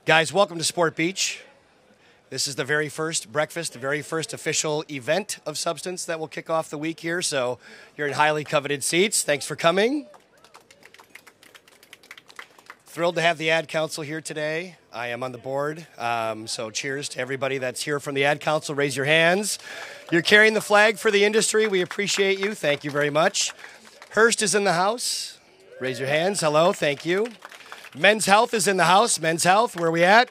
Guys, welcome to Sport Beach. This is the very first breakfast, the very first official event of substance that will kick off the week here, so you're in highly coveted seats. Thanks for coming. Thrilled to have the Ad Council here today. I am on the board, so cheers to everybody that's here from the Ad Council. Raise your hands. You're carrying the flag for the industry. We appreciate you. Thank you very much. Hearst is in the house. Raise your hands. Hello. Thank you. Men's Health is in the house. Men's Health, where are we at?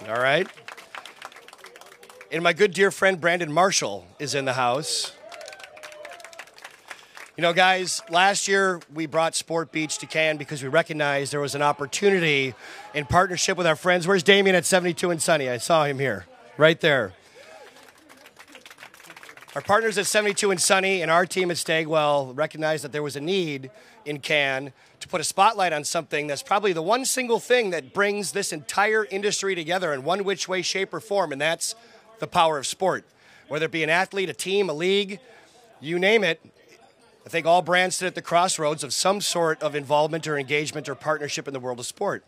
All right. And my good dear friend Brandon Marshall is in the house. You know, guys, last year we brought Sport Beach to Cannes because we recognized there was an opportunity in partnership with our friends. Where's Damien at 72 and Sunny? I saw him here, right there. Our partners at 72 and Sunny and our team at Stagwell recognized that there was a need in Cannes to put a spotlight on something that's probably the one single thing that brings this entire industry together in one which way, shape, or form, and that's the power of sport. Whether it be an athlete, a team, a league, you name it, I think all brands sit at the crossroads of some sort of involvement or engagement or partnership in the world of sport.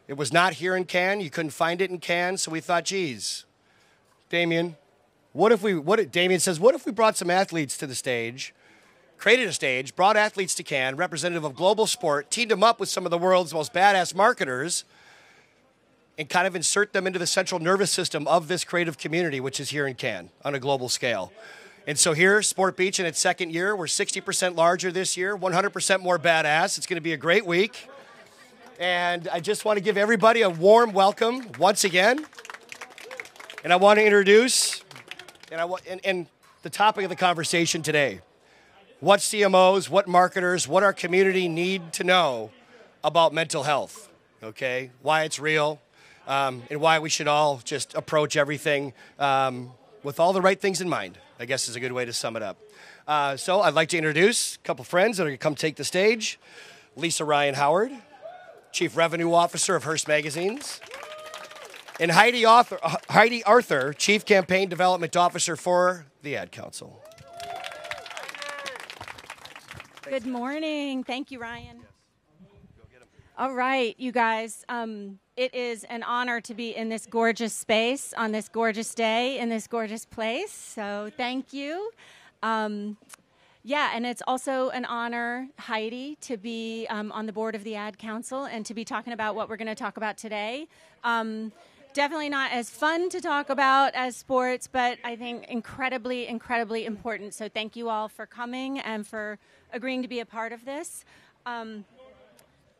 It was not here in Cannes. You couldn't find it in Cannes, so we thought, geez, Damien, Damien says, what if we brought some athletes to the stage, created a stage, brought athletes to Cannes, representative of global sport, teamed them up with some of the world's most badass marketers, and kind of insert them into the central nervous system of this creative community, which is here in Cannes on a global scale. And so here, Sport Beach in its second year, we're 60% larger this year, 100% more badass. It's going to be a great week. And I just want to give everybody a warm welcome once again. And I want to introduce, and the topic of the conversation today, what CMOs, what marketers, what our community need to know about mental health, okay? Why it's real, and why we should all just approach everything with all the right things in mind, I guess is a good way to sum it up. So I'd like to introduce a couple friends that are going to come take the stage. Lisa Ryan Howard, Chief Revenue Officer of Hearst Magazines, and Heidi Arthur, Chief Campaign Development Officer for the Ad Council. Good morning. Thank you, Ryan. All right, you guys. It is an honor to be in this gorgeous space on this gorgeous day in this gorgeous place. So thank you. And it's also an honor, Heidi, to be on the board of the Ad Council and to be talking about what we're going to talk about today. Definitely not as fun to talk about as sports, but I think incredibly, incredibly important. So thank you all for coming and for agreeing to be a part of this. I'm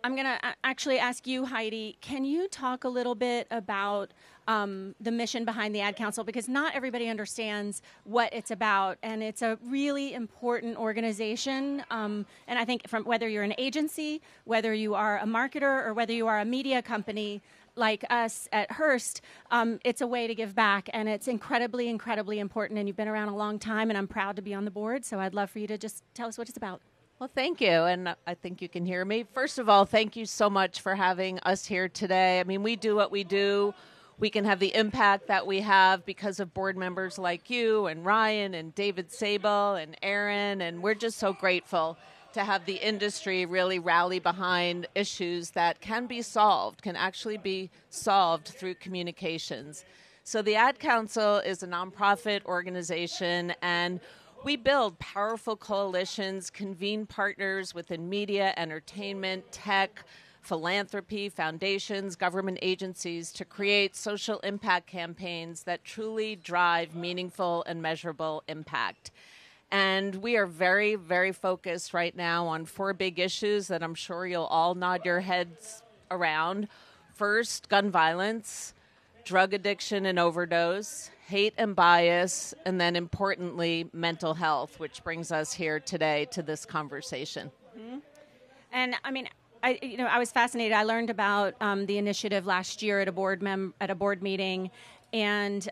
going to actually ask you, Heidi, can you talk a little bit about the mission behind the Ad Council? Because not everybody understands what it's about, and it's a really important organization. And I think from whether you're an agency, whether you are a marketer, or whether you are a media company like us at Hearst, it's a way to give back, and it's incredibly, incredibly important. And you've been around a long time, and I'm proud to be on the board, so I'd love for you to just tell us what it's about. Well, thank you, and I think you can hear me. First of all, thank you so much for having us here today. I mean, we do what we do. We can have the impact that we have because of board members like you and Ryan and David Sable and Aaron, and we're just so grateful to have the industry really rally behind issues that can be solved, can actually be solved through communications. So the Ad Council is a nonprofit organization, and we build powerful coalitions, convene partners within media, entertainment, tech, philanthropy, foundations, government agencies to create social impact campaigns that truly drive meaningful and measurable impact. And we are very, very focused right now on 4 big issues that I'm sure you'll all nod your heads around. First, gun violence, drug addiction and overdose, hate and bias, and then importantly, mental health, which brings us here today to this conversation. Mm-hmm. And I mean, I was fascinated. I learned about the initiative last year at a board meeting, and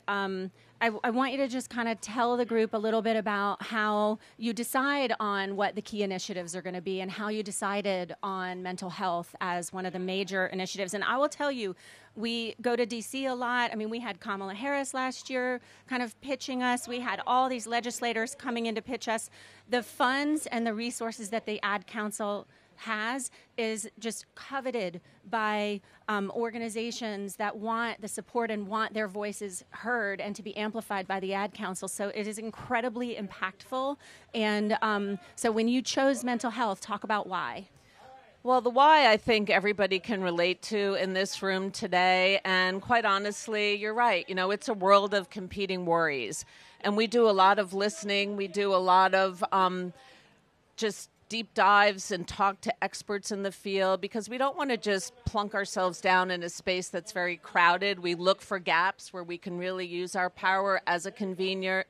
I want you to just kind of tell the group a little bit about how you decide on what the key initiatives are going to be and how you decided on mental health as one of the major initiatives. And I will tell you, we go to D.C. a lot. I mean, we had Kamala Harris last year kind of pitching us. We had all these legislators coming in to pitch us. The funds and the resources that the Ad Council has is just coveted by organizations that want the support and want their voices heard and to be amplified by the Ad Council. So it is incredibly impactful. And so when you chose mental health, talk about why. Well, the why I think everybody can relate to in this room today. And quite honestly, you're right. You know, it's a world of competing worries. And we do a lot of listening. We do a lot of just deep dives and talk to experts in the field because we don't want to just plunk ourselves down in a space that's very crowded. We look for gaps where we can really use our power as a convener,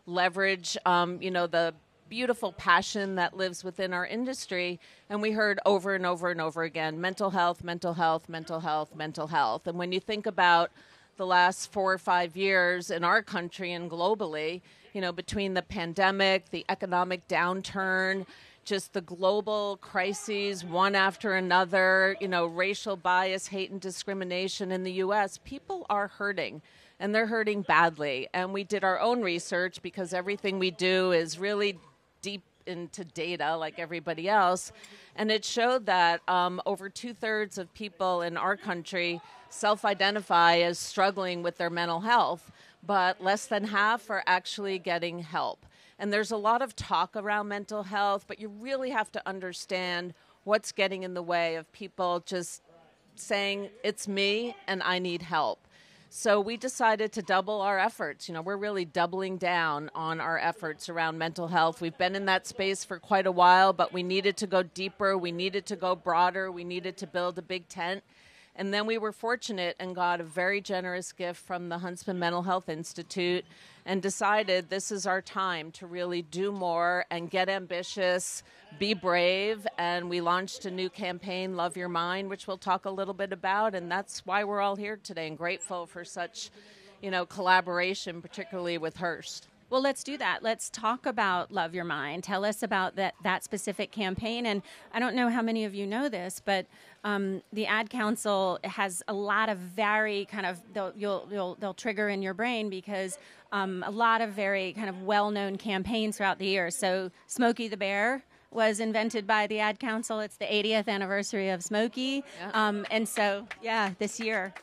leverage, the beautiful passion that lives within our industry. And we heard over and over and over again, mental health, mental health, mental health, mental health. And when you think about the last 4 or 5 years in our country and globally, you know, between the pandemic, the economic downturn, just the global crises, one after another, you know, racial bias, hate and discrimination in the U.S., people are hurting. And they're hurting badly. And we did our own research because everything we do is really deep into data like everybody else. And it showed that over 2/3 of people in our country self-identify as struggling with their mental health, but less than half are actually getting help. And there's a lot of talk around mental health, but you really have to understand what's getting in the way of people just saying, it's me and I need help. So we decided to double our efforts. You know, we're really doubling down on our efforts around mental health. We've been in that space for quite a while, but we needed to go deeper. We needed to go broader. We needed to build a big tent. And then we were fortunate and got a very generous gift from the Huntsman Mental Health Institute and decided this is our time to really do more and get ambitious, be brave. And we launched a new campaign, Love Your Mind, which we'll talk a little bit about. And that's why we're all here today and grateful for such, you know, collaboration, particularly with Hearst. Well, let's do that. Let's talk about Love Your Mind. Tell us about that specific campaign. And I don't know how many of you know this, but the Ad Council has a lot of very kind of they'll trigger in your brain because a lot of very kind of well-known campaigns throughout the year. So Smokey the Bear was invented by the Ad Council. It's the 80th anniversary of Smokey, and so this year.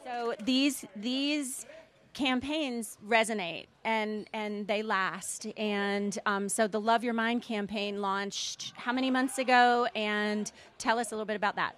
So these campaigns resonate and they last. And so the Love Your Mind campaign launched how many months ago? And tell us a little bit about that.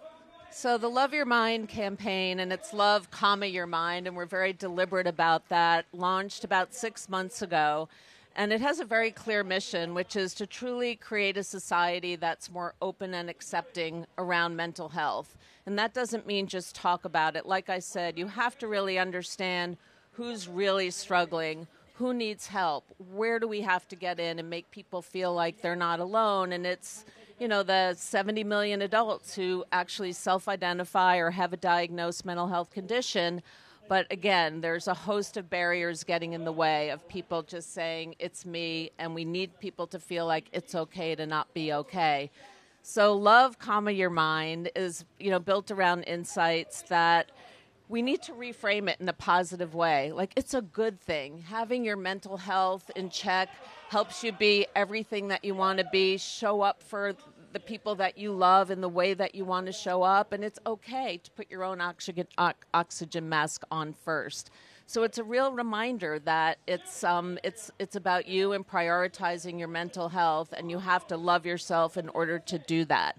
So the Love Your Mind campaign, and it's love, your mind, and we're very deliberate about that, launched about 6 months ago. And it has a very clear mission, which is to truly create a society that's more open and accepting around mental health. And that doesn't mean just talk about it. Like I said, you have to really understand who's really struggling, who needs help, where do we have to get in and make people feel like they're not alone. And it's, you know, the 70 million adults who actually self-identify or have a diagnosed mental health condition. But again, there's a host of barriers getting in the way of people just saying, it's me, and we need people to feel like it's okay to not be okay. So Love, Your Mind is, you know, built around insights that we need to reframe it in a positive way. Like, it's a good thing. Having your mental health in check helps you be everything that you want to be, show up for the people that you love in the way that you want to show up, and it's okay to put your own oxygen mask on first. So it's a real reminder that it's about you and prioritizing your mental health, and you have to love yourself in order to do that.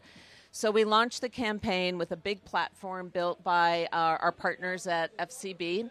So we launched the campaign with a big platform built by our partners at FCB,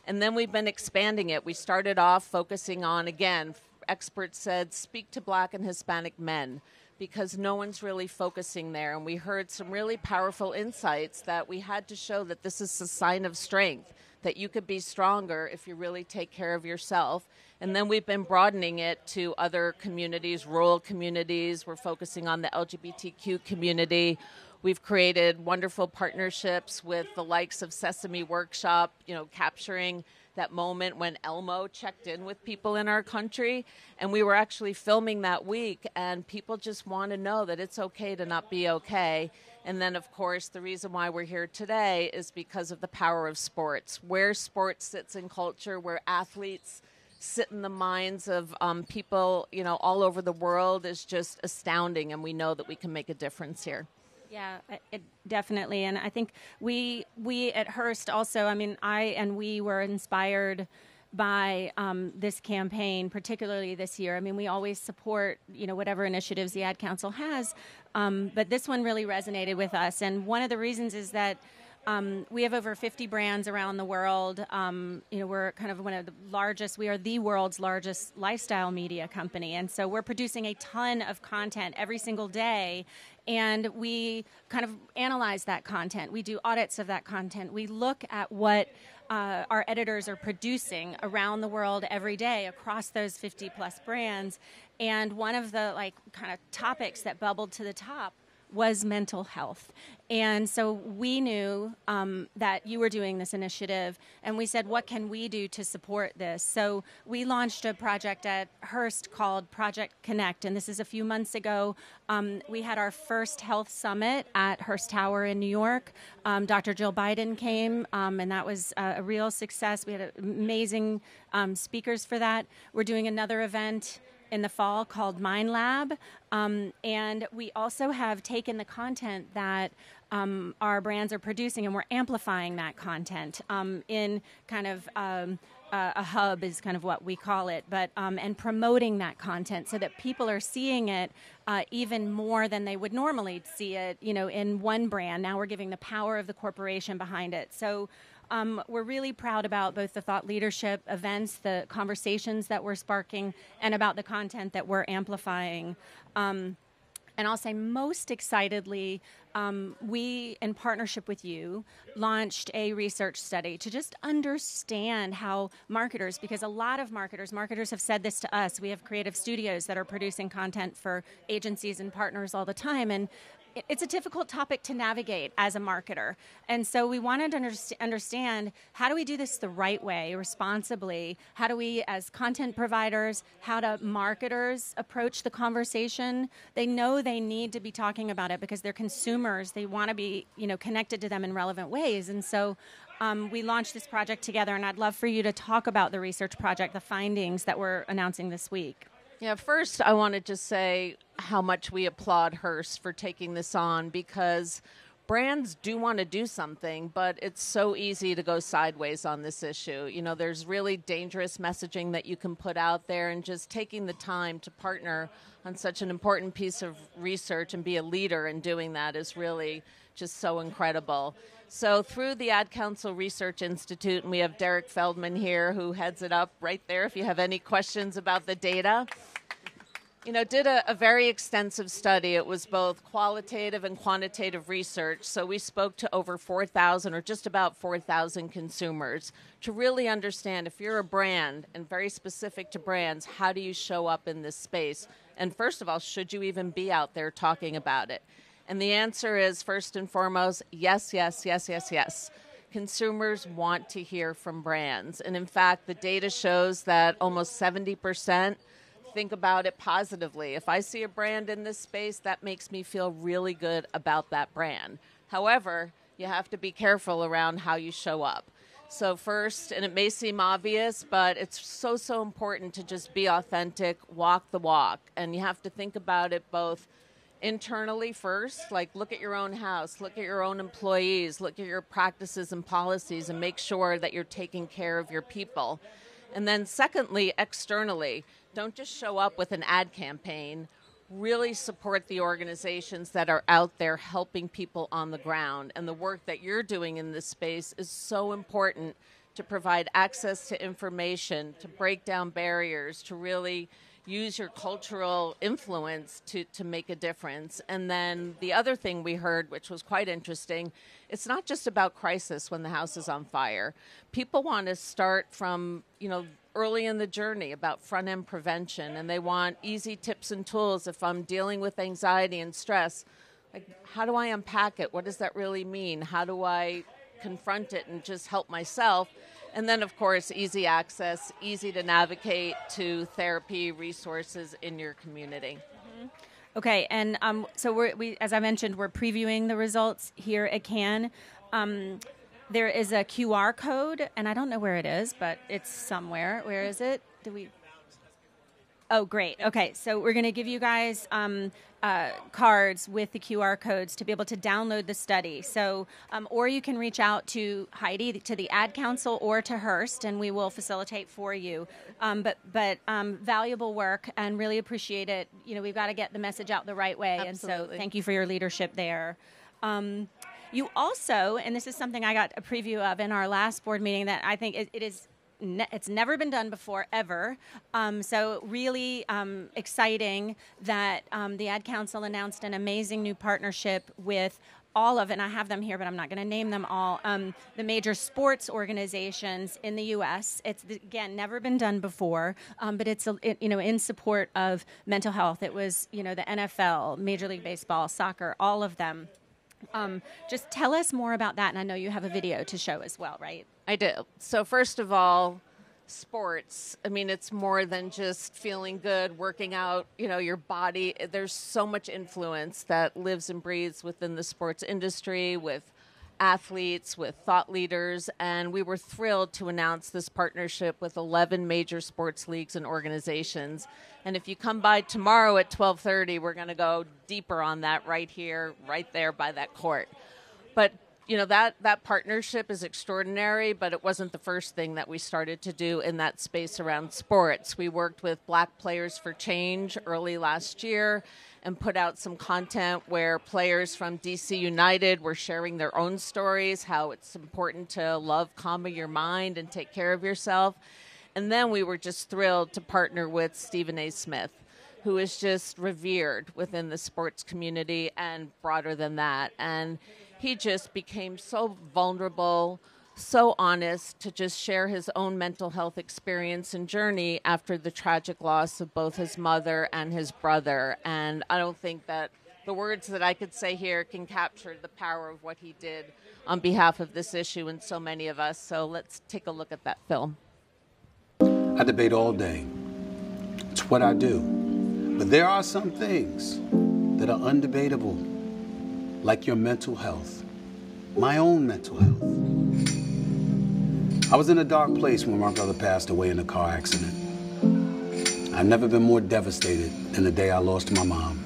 and then we've been expanding it. We started off focusing on, again, experts said, speak to Black and Hispanic men, because no one's really focusing there. And we heard some really powerful insights that we had to show that this is a sign of strength, that you could be stronger if you really take care of yourself. And then we've been broadening it to other communities, rural communities. We're focusing on the LGBTQ community. We've created wonderful partnerships with the likes of Sesame Workshop, you know, capturing that moment when Elmo checked in with people in our country. And we were actually filming that week, and people just want to know that it's okay to not be okay. And then, of course, the reason why we're here today is because of the power of sports, where sports sits in culture, where athletes sit in the minds of people, all over the world is just astounding, and we know that we can make a difference here. Yeah, definitely. And I think we at Hearst also, we were inspired by this campaign, particularly this year. I mean, we always support, whatever initiatives the Ad Council has, but this one really resonated with us. And one of the reasons is that we have over 50 brands around the world. We're kind of one of the largest, we are the world's largest lifestyle media company. And so we're producing a ton of content every single day. And we kind of analyze that content. We do audits of that content. We look at what our editors are producing around the world every day across those 50 plus brands. And one of the kind of topics that bubbled to the top was mental health. And so we knew that you were doing this initiative, and we said, what can we do to support this? So we launched a project at Hearst called Project Connect, and this is a few months ago. We had our first health summit at Hearst Tower in New York. Dr. Jill Biden came, and that was a real success. We had amazing speakers for that. We're doing another event in the fall called Mind Lab. And we also have taken the content that our brands are producing, and we're amplifying that content in kind of a hub is kind of what we call it, but and promoting that content so that people are seeing it even more than they would normally see it, in one brand. Now we're giving the power of the corporation behind it. So we're really proud about both the thought leadership events, the conversations that we're sparking, and about the content that we're amplifying. And I'll say most excitedly, we, in partnership with you, launched a research study to just understand how marketers, because a lot of marketers have said this to us. We have creative studios that are producing content for agencies and partners all the time, and it's a difficult topic to navigate as a marketer. And so we wanted to understand, how do we do this the right way, responsibly? How do we, as content providers, how do marketers approach the conversation? They know they need to be talking about it because they're consumers. They want to be, connected to them in relevant ways. And so we launched this project together, and I'd love for you to talk about the research project, the findings that we're announcing this week. Yeah, first I want to just say how much we applaud Hearst for taking this on, because brands do want to do something, but it's so easy to go sideways on this issue. There's really dangerous messaging that you can put out there, and just taking the time to partner on such an important piece of research and be a leader in doing that is really just so incredible. So through the Ad Council Research Institute, and we have Derek Feldman here who heads it up right there if you have any questions about the data, did a very extensive study. It was both qualitative and quantitative research. So we spoke to over 4,000 or just about 4,000 consumers to really understand, if you're a brand, and very specific to brands, how do you show up in this space? And first of all, should you even be out there talking about it? And the answer is, first and foremost, yes, yes, yes, yes, yes. Consumers want to hear from brands. And in fact, the data shows that almost 70% think about it positively. If I see a brand in this space, that makes me feel really good about that brand. However, you have to be careful around how you show up. So first, and it may seem obvious, but it's so important to just be authentic, walk the walk. And you have to think about it both internally first, like look at your own house, look at your own employees, look at your practices and policies, and make sure that you're taking care of your people. And then secondly, externally, don't just show up with an ad campaign. Really support the organizations that are out there helping people on the ground. And the work that you're doing in this space is so important to provide access to information, to break down barriers, to really use your cultural influence to make a difference. And then the other thing we heard, which was quite interesting, it's not just about crisis when the house is on fire. People want to start from, early in the journey, about front-end prevention, and they want easy tips and tools. If I'm dealing with anxiety and stress, like, how do I unpack it? What does that really mean? How do I confront it and just help myself? And then, of course, easy access, easy to navigate to therapy resources in your community. Mm-hmm. Okay, and so we, as I mentioned, we're previewing the results here at Cannes. There is a QR code, and I don't know where it is, but it's somewhere. Where is it? do we? Oh, great. Okay, so we're going to give you guys cards with the QR codes to be able to download the study. So, or you can reach out to Heidi, to the Ad Council, or to Hearst, and we will facilitate for you. But valuable work, and really appreciate it. You know, we've got to get the message out the right way, Absolutely. and so thank you for your leadership there. You also, and this is something I got a preview of in our last board meeting that I think it's never been done before, ever. So really exciting that the Ad Council announced an amazing new partnership with all of, and I have them here, but I'm not going to name them all, the major sports organizations in the U.S. It's, again, never been done before, but it's, in support of mental health. It was, the NFL, Major League Baseball, soccer, all of them. Just tell us more about that, and I know you have a video to show as well, right? I do. So first of all, sports. I mean, it's more than just feeling good, working out, your body. There's so much influence that lives and breathes within the sports industry with athletes, with thought leaders, and we were thrilled to announce this partnership with 11 major sports leagues and organizations. And if you come by tomorrow at 12:30, we're going to go deeper on that right here, right there by that court. But that partnership is extraordinary, but it wasn't the first thing that we started to do in that space around sports. We worked with Black Players for Change early last year and put out some content where players from DC United were sharing their own stories, how it's important to love, calm your mind, and take care of yourself. And then we were just thrilled to partner with Stephen A. Smith, who is just revered within the sports community and broader than that. And he just became so vulnerable, so honest to just share his own mental health experience and journey after the tragic loss of both his mother and his brother. And I don't think that the words that I could say here can capture the power of what he did on behalf of this issue and so many of us. So let's take a look at that film. I debate all day. It's what I do. But there are some things that are undebatable, like your mental health, my own mental health. I was in a dark place when my brother passed away in a car accident. I've never been more devastated than the day I lost my mom.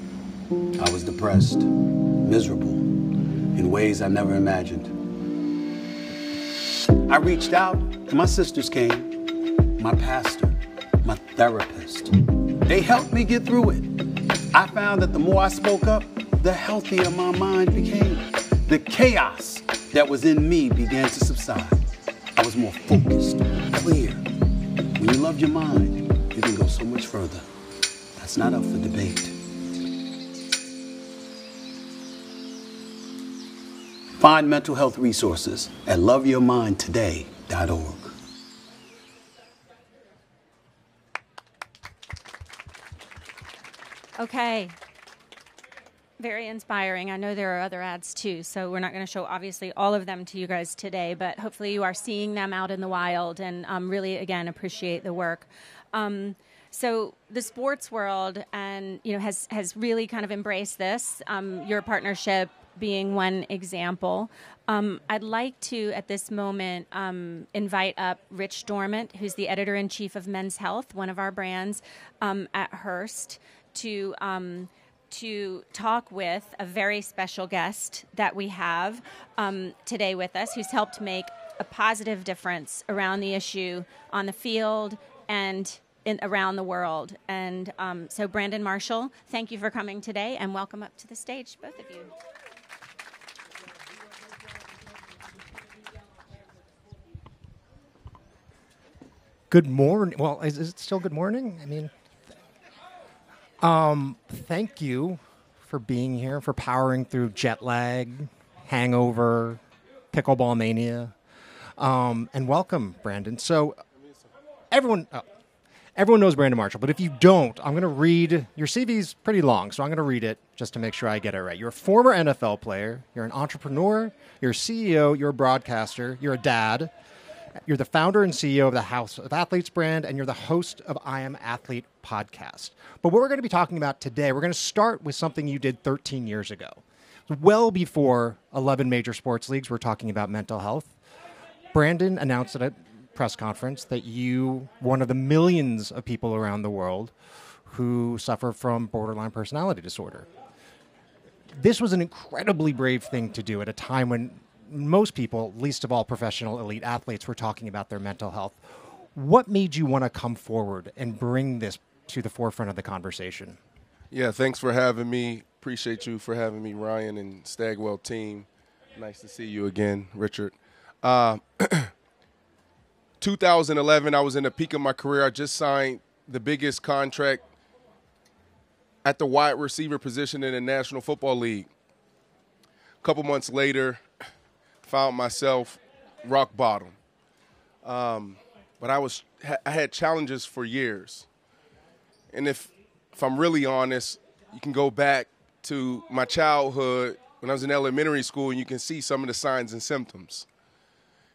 I was depressed, miserable, in ways I never imagined. I reached out, and my sisters came, my pastor, my therapist. They helped me get through it. I found that the more I spoke up, the healthier my mind became. The chaos that was in me began to subside. I was more focused, clear. When you love your mind, you can go so much further. That's not up for debate. Find mental health resources at loveyourmindtoday.org. Okay. Very inspiring. I know there are other ads too, so we're not going to show obviously all of them to you guys today, but hopefully you are seeing them out in the wild and really, again, appreciate the work. So the sports world and has really kind of embraced this. Your partnership being one example. I'd like to, at this moment, invite up Rich Dormant, who's the editor-in-chief of Men's Health, one of our brands at Hearst, to talk with a very special guest that we have today with us, who's helped make a positive difference around the issue on the field and around the world. And so Brandon Marshall, thank you for coming today, and welcome up to the stage, both of you. Good morning. Well, is it still good morning? I mean, thank you for being here, for powering through jet lag, hangover, pickleball mania, and welcome, Brandon. So everyone knows Brandon Marshall, but if you don't, I'm going to read, your CV's pretty long, so I'm going to read it just to make sure I get it right. You're a former NFL player, you're an entrepreneur, you're a CEO, you're a broadcaster, you're a dad, you're the founder and CEO of the House of Athletes brand, and you're the host of I Am Athlete podcast. But what we're going to be talking about today, we're going to start with something you did 13 years ago. Well before 11 major sports leagues were talking about mental health. Brandon announced that press conference that you, one of the millions of people around the world who suffer from borderline personality disorder. This was an incredibly brave thing to do at a time when most people, least of all professional elite athletes, were talking about their mental health. What made you want to come forward and bring this to the forefront of the conversation? Yeah, thanks for having me. Appreciate you for having me, Ryan and Stagwell team. Nice to see you again, Richard. 2011, I was in the peak of my career. I just signed the biggest contract at the wide receiver position in the National Football League. A couple months later, found myself rock bottom. But I had challenges for years. And if I'm really honest, you can go back to my childhood when I was in elementary school and you can see some of the signs and symptoms.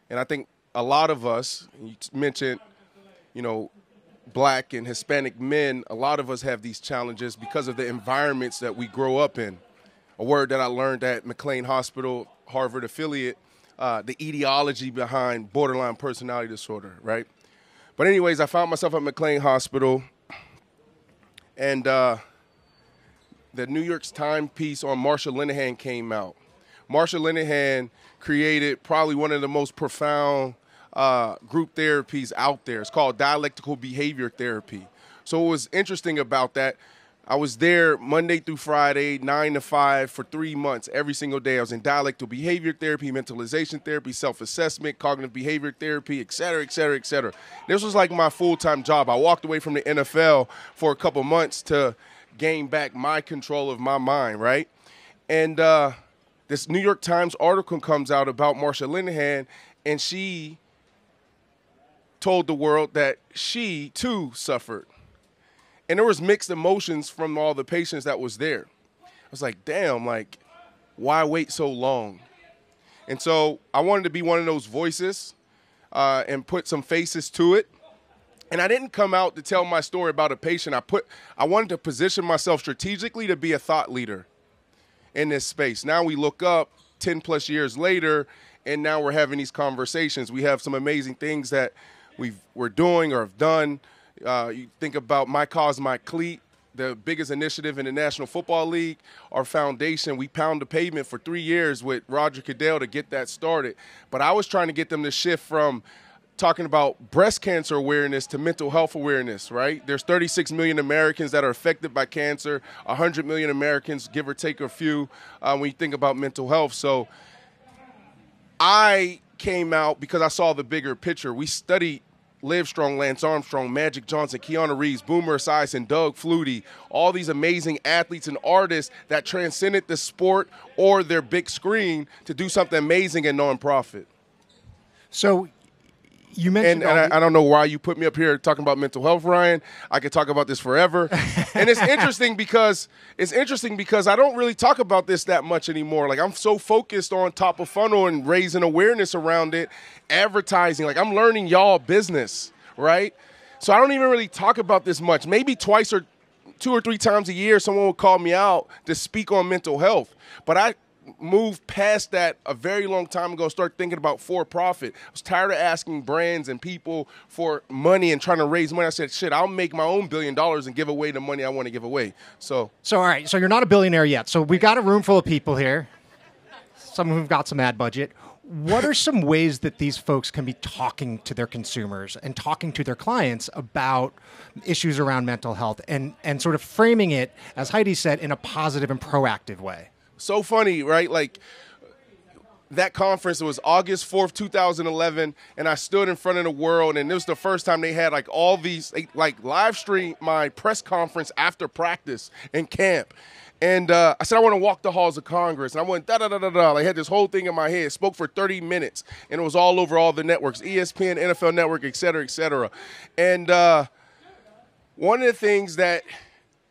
And I think a lot of us, you mentioned, Black and Hispanic men, a lot of us have these challenges because of the environments that we grow up in. A word that I learned at McLean Hospital, Harvard affiliate, the etiology behind borderline personality disorder, right? But anyways, I found myself at McLean Hospital, and the New York Times piece on Marsha Linehan came out. Marsha Linehan created probably one of the most profound group therapies out there. It's called dialectical behavior therapy. So what was interesting about that, I was there Monday through Friday, 9 to 5 for 3 months, every single day. I was in dialectical behavior therapy, mentalization therapy, self-assessment, cognitive behavior therapy, et cetera, et cetera, et cetera. This was like my full-time job. I walked away from the NFL for a couple months to gain back my control of my mind, right? And this New York Times article comes out about Marsha Linehan, and she told the world that she, too, suffered. And there was mixed emotions from all the patients that was there. I was like, damn, why wait so long? And so I wanted to be one of those voices and put some faces to it. And I didn't come out to tell my story about a patient. I wanted to position myself strategically to be a thought leader in this space. Now we look up 10 plus years later, and now we're having these conversations. We have some amazing things that we're doing or have done. You think about My Cause, My Cleat, the biggest initiative in the National Football League. Our foundation, we pound the pavement for 3 years with Roger Goodell to get that started. But I was trying to get them to shift from talking about breast cancer awareness to mental health awareness, right? There's 36 million Americans that are affected by cancer, 100 million Americans, give or take a few, when you think about mental health. So I came out because I saw the bigger picture. We studied Livestrong, Lance Armstrong, Magic Johnson, Keanu Reeves, Boomer Esiason, Doug Flutie, all these amazing athletes and artists that transcended the sport or their big screen to do something amazing in nonprofit. So you mentioned, and I don't know why you put me up here talking about mental health, Ryan. I could talk about this forever. And it's interesting because I don't really talk about this that much anymore. I'm so focused on top of funnel and raising awareness around it, advertising. I'm learning y'all business, right? So I don't even really talk about this much. Maybe twice or 2 or 3 times a year, someone will call me out to speak on mental health. But I moved past that a very long time ago, start thinking about for-profit. I was tired of asking brands and people for money and trying to raise money. I said, shit, I'll make my own $1 billion and give away the money I want to give away. So all right, so you're not a billionaire yet. So we've got a room full of people here, some who've got some ad budget. What are some ways that these folks can be talking to their consumers and talking to their clients about issues around mental health and sort of framing it, as Heidi said, in a positive and proactive way? So funny, right? That conference, it was August 4th, 2011, and I stood in front of the world, and it was the first time they had all these, live stream my press conference after practice and camp. And I said, I want to walk the halls of Congress. And I went da-da-da-da-da. I had this whole thing in my head, spoke for 30 minutes, and it was all over all the networks, ESPN, NFL Network, et cetera, et cetera. And one of the things that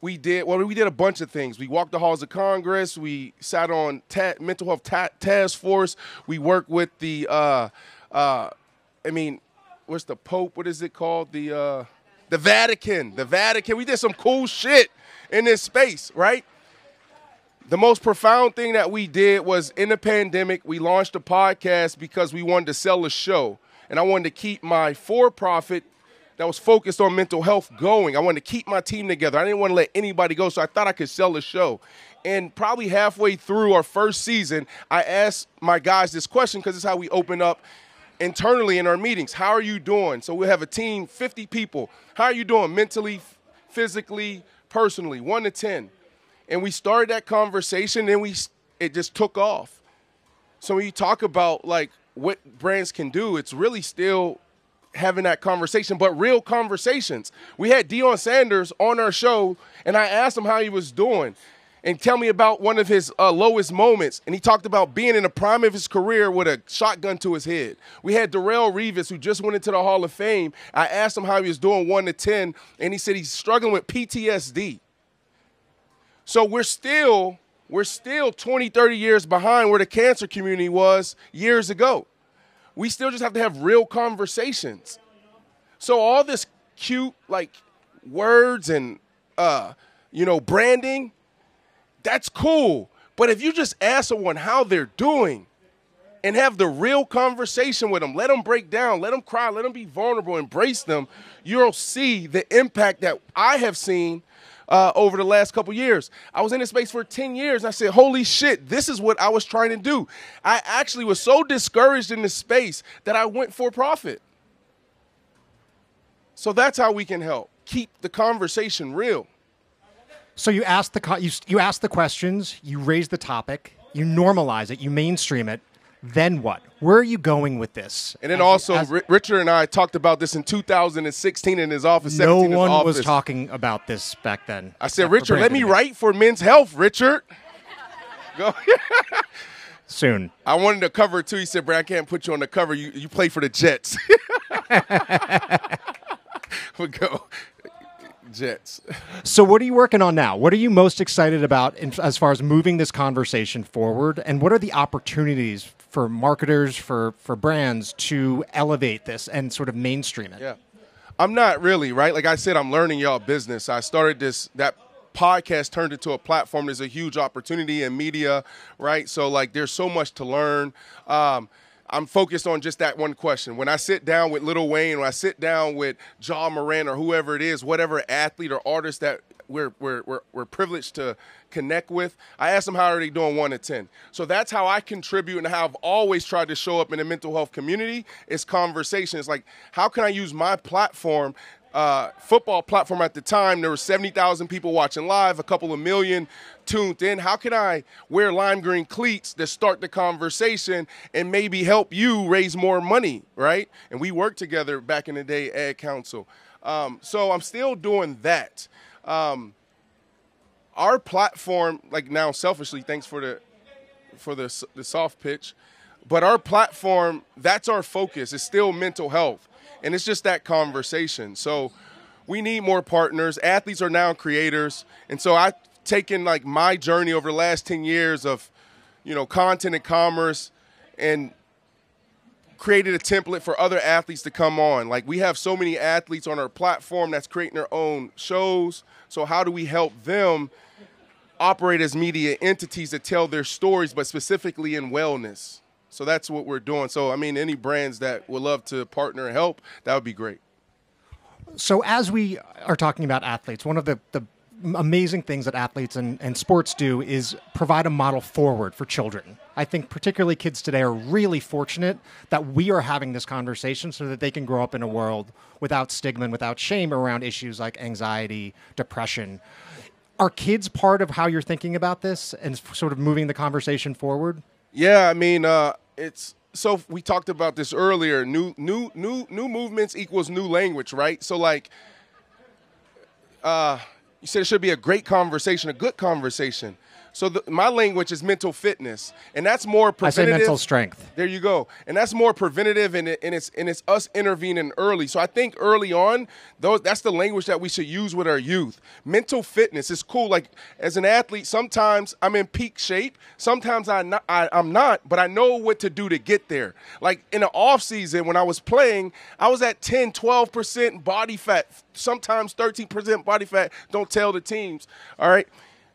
we did a bunch of things. We walked the halls of Congress. We sat on mental health task force. We worked with the, what's the Pope? What is it called? The Vatican. The Vatican. We did some cool shit in this space, right? The most profound thing that we did was in the pandemic, we launched a podcast because we wanted to sell a show. and I wanted to keep my for-profit that was focused on mental health going. I wanted to keep my team together. I didn't want to let anybody go, so I thought I could sell the show. And probably halfway through our first season, I asked my guys this question because it's how we open up internally in our meetings. How are you doing? So we'll have a team, 50 people. How are you doing mentally, physically, personally, 1 to 10? And we started that conversation, and it just took off. So when you talk about, like, what brands can do, it's really still having that conversation, but real conversations. We had Deion Sanders on our show, and I asked him how he was doing. And tell me about one of his lowest moments. And he talked about being in the prime of his career with a shotgun to his head. We had Darrelle Revis, who just went into the Hall of Fame. I asked him how he was doing 1 to 10, and he said he's struggling with PTSD. So we're still 20, 30 years behind where the cancer community was years ago. We still just have to have real conversations. So all this cute, like, words and, branding, that's cool. But if you just ask someone how they're doing and have the real conversation with them, let them break down, let them cry, let them be vulnerable, embrace them, you'll see the impact that I have seen over the last couple years. I was in this space for 10 years, and I said, holy shit, this is what I was trying to do. I actually was so discouraged in this space that I went for profit. So that's how we can help keep the conversation real. So you ask you ask the questions, you raise the topic, you normalize it, you mainstream it. Then what? Where are you going with this? And then Richard and I talked about this in 2016 in his office. No one was talking about this back then. I said, Richard, let me write for Men's Health, Richard. Go. Soon. I wanted to cover it too. He said, Brad, I can't put you on the cover. You play for the Jets. We'll go. Jets. So what are you working on now? What are you most excited about as far as moving this conversation forward? And what are the opportunities for marketers, for brands to elevate this and sort of mainstream it? Yeah. I'm not really, right? Like I said, I'm learning y'all business. I started that podcast turned into a platform. There's a huge opportunity in media, right? So, like, there's so much to learn. I'm focused on just that one question. When I sit down with Lil Wayne, when I sit down with Ja Morant or whoever it is, whatever athlete or artist that we're privileged to connect with, I ask them how are they doing 1 to 10. So that's how I contribute and how I've always tried to show up in the mental health community is conversations. Like, how can I use my platform, football platform at the time? There were 70,000 people watching live, a couple of million tuned in. How can I wear lime green cleats to start the conversation and maybe help you raise more money, right? And we worked together back in the day, Ad Council. So I'm still doing that. Our platform, like now selfishly, thanks for the soft pitch, but our platform, that's our focus. It's still mental health. And it's just that conversation. So we need more partners. Athletes are now creators. And so I've taken like my journey over the last 10 years of, content and commerce and created a template for other athletes to come on. Like, we have so many athletes on our platform that's creating their own shows. So how do we help them operate as media entities that tell their stories, but specifically in wellness? So that's what we're doing. So, I mean, any brands that would love to partner and help, that would be great. So as we are talking about athletes, one of the amazing things that athletes and sports do is provide a model forward for children. I think particularly kids today are really fortunate that we are having this conversation so that they can grow up in a world without stigma and without shame around issues like anxiety, depression. Are kids part of how you're thinking about this and sort of moving the conversation forward? Yeah, I mean, it's so we talked about this earlier. New movements equals new language, right? So like, you said it should be a great conversation, a good conversation. So my language is mental fitness, and that's more preventative. I say mental strength. There you go. And that's more preventative, and it's us intervening early. So I think early on, that's the language that we should use with our youth. Mental fitness is cool. Like, as an athlete, sometimes I'm in peak shape. Sometimes I'm not, but I know what to do to get there. Like, in the off season, when I was playing, I was at 10, 12% body fat, sometimes 13% body fat. Don't tell the teams, all right?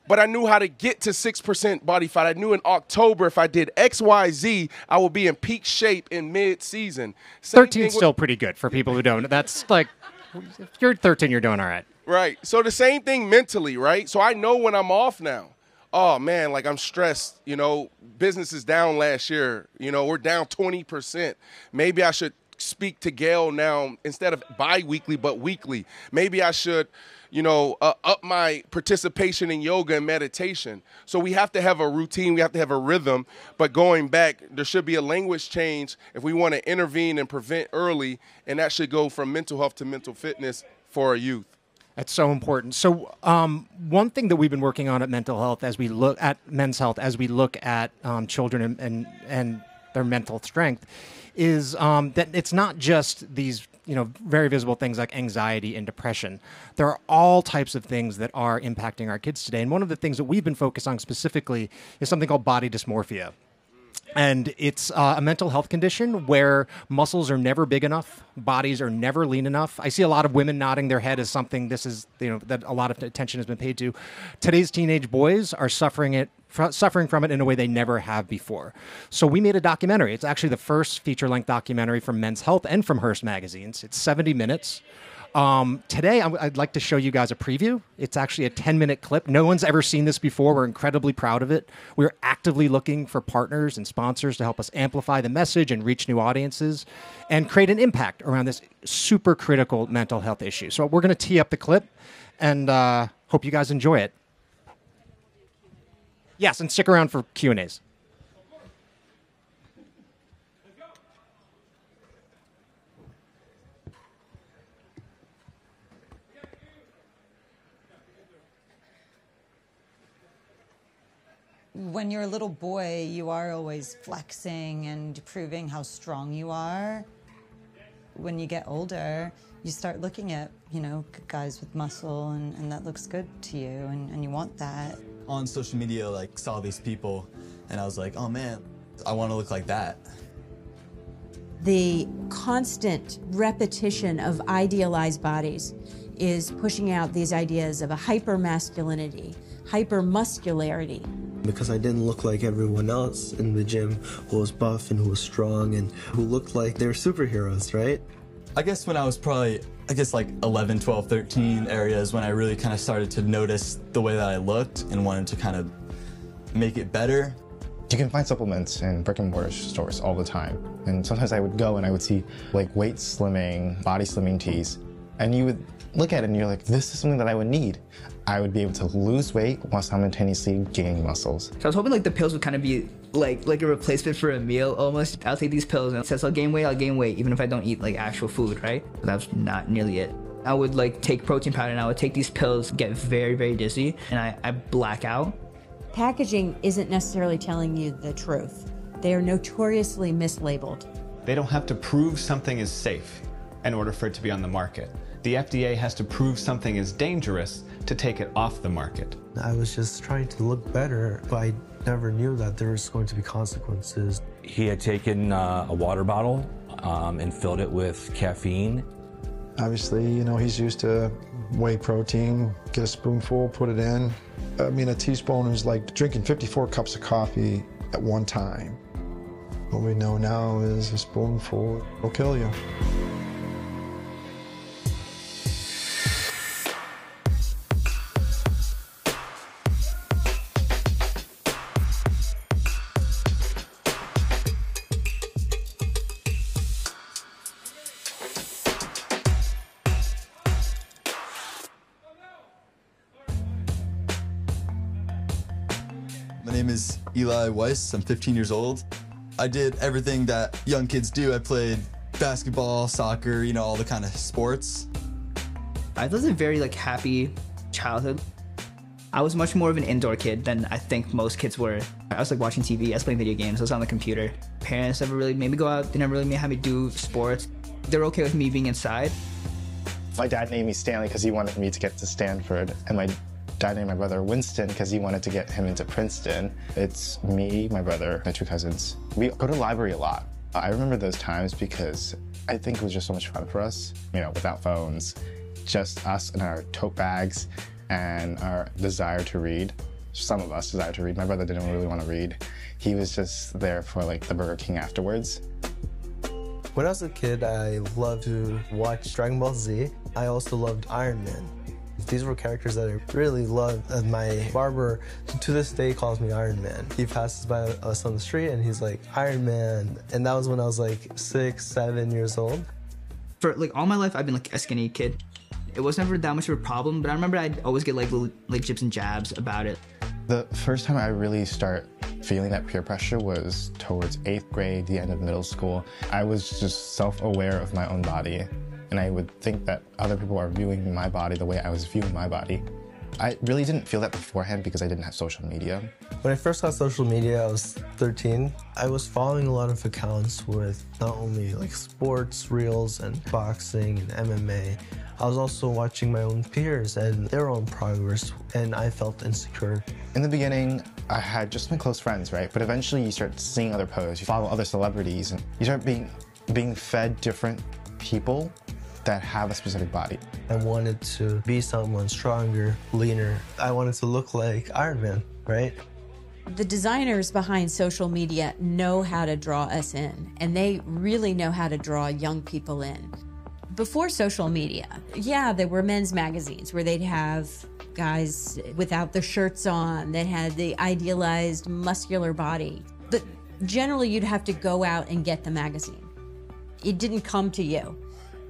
but I knew how to get to 6% body fat. I knew in October if I did X, Y, Z, I would be in peak shape in mid-season. 13's still pretty good for people who don't. That's like, if you're 13, you're doing all right. Right. So the same thing mentally, right? So I know when I'm off now. Oh, man, like I'm stressed. You know, business is down last year. You know, we're down 20%. Maybe I should speak to Gail now instead of bi-weekly, but weekly. Maybe I should, you know, up my participation in yoga and meditation. So we have to have a routine. We have to have a rhythm. But going back, there should be a language change if we want to intervene and prevent early, and that should go from mental health to mental fitness for our youth. That's so important. So one thing that we've been working on at Mental Health as we look at Men's Health, as we look at children and their mental strength, is that it's not just these, you know, very visible things like anxiety and depression. There are all types of things that are impacting our kids today. And one of the things that we've been focused on specifically is something called body dysmorphia. And it's a mental health condition where muscles are never big enough, bodies are never lean enough. I see a lot of women nodding their head as something this is, you know, that a lot of attention has been paid to. Today's teenage boys are suffering from it in a way they never have before. So we made a documentary. It's actually the first feature-length documentary from Men's Health and from Hearst magazines. It's 70 minutes. Today, I'd like to show you guys a preview. It's actually a 10-minute clip. No one's ever seen this before. We're incredibly proud of it. We're actively looking for partners and sponsors to help us amplify the message and reach new audiences and create an impact around this super critical mental health issue. So we're going to tee up the clip and hope you guys enjoy it. Yes, and stick around for Q&As. When you're a little boy, you are always flexing and proving how strong you are. When you get older, you start looking at, you know, guys with muscle, and that looks good to you, and you want that. On social media, like, saw these people, and I was like, oh man, I want to look like that. The constant repetition of idealized bodies is pushing out these ideas of a hyper-masculinity, hyper-muscularity. Because I didn't look like everyone else in the gym who was buff and who was strong and who looked like they were superheroes, right? I guess when I was probably, like 11, 12, 13 areas when I really kind of started to notice the way that I looked and wanted to kind of make it better. You can find supplements in brick and mortar stores all the time. And sometimes I would go and I would see like weight slimming, body slimming teas. And you would look at it and you're like, this is something that I would need. I would be able to lose weight while simultaneously gaining muscles. So I was hoping like the pills would kind of be like a replacement for a meal almost. I'll take these pills and it says I'll gain weight even if I don't eat like actual food, right? But that was not nearly it. I would like take protein powder and I would take these pills, get very, very dizzy, and I black out. Packaging isn't necessarily telling you the truth. They are notoriously mislabeled. They don't have to prove something is safe in order for it to be on the market. The FDA has to prove something is dangerous to take it off the market. I was just trying to look better, but I never knew that there was going to be consequences. He had taken a water bottle and filled it with caffeine. Obviously, you know, he's used to whey protein, get a spoonful, put it in. I mean, a teaspoon is like drinking 54 cups of coffee at one time. What we know now is a spoonful will kill you. My name is Eli Weiss. I'm 15 years old. I did everything that young kids do. I played basketball, soccer, you know, all the kind of sports. I was a very like happy childhood. I was much more of an indoor kid than I think most kids were. I was like watching TV, I was playing video games, I was on the computer. Parents never really made me go out, they never really had me do sports. They were okay with me being inside. My dad named me Stanley because he wanted me to get to Stanford, and my dad named my brother Winston because he wanted to get him into Princeton. It's me, my brother, my two cousins. We go to the library a lot. I remember those times because I think it was just so much fun for us, you know, without phones, just us and our tote bags and our desire to read. some of us desire to read. My brother didn't really want to read. He was just there for like the Burger King afterwards. When I was a kid, I loved to watch Dragon Ball Z. I also loved Iron Man. These were characters that I really loved. And my barber, to this day, calls me Iron Man. He passes by us on the street and he's like, Iron Man. And that was when I was like 6, 7 years old. For like all my life, I've been like a skinny kid. It was never that much of a problem, but I remember I'd always get like little like jibs and jabs about it. The first time I really start feeling that peer pressure was towards 8th grade, the end of middle school. I was just self-aware of my own body, and I would think that other people are viewing my body the way I was viewing my body. I really didn't feel that beforehand because I didn't have social media. When I first got social media, I was 13. I was following a lot of accounts with not only like sports reels and boxing and MMA. I was also watching my own peers and their own progress, and I felt insecure. In the beginning, I had just my close friends, right? But eventually you start seeing other posts, you follow other celebrities, and you start being fed different people that have a specific body. I wanted to be someone stronger, leaner. I wanted to look like Iron Man, right? The designers behind social media know how to draw us in, and they really know how to draw young people in. Before social media, yeah, there were men's magazines where they'd have guys without their shirts on that had the idealized muscular body. But generally, you'd have to go out and get the magazine. It didn't come to you.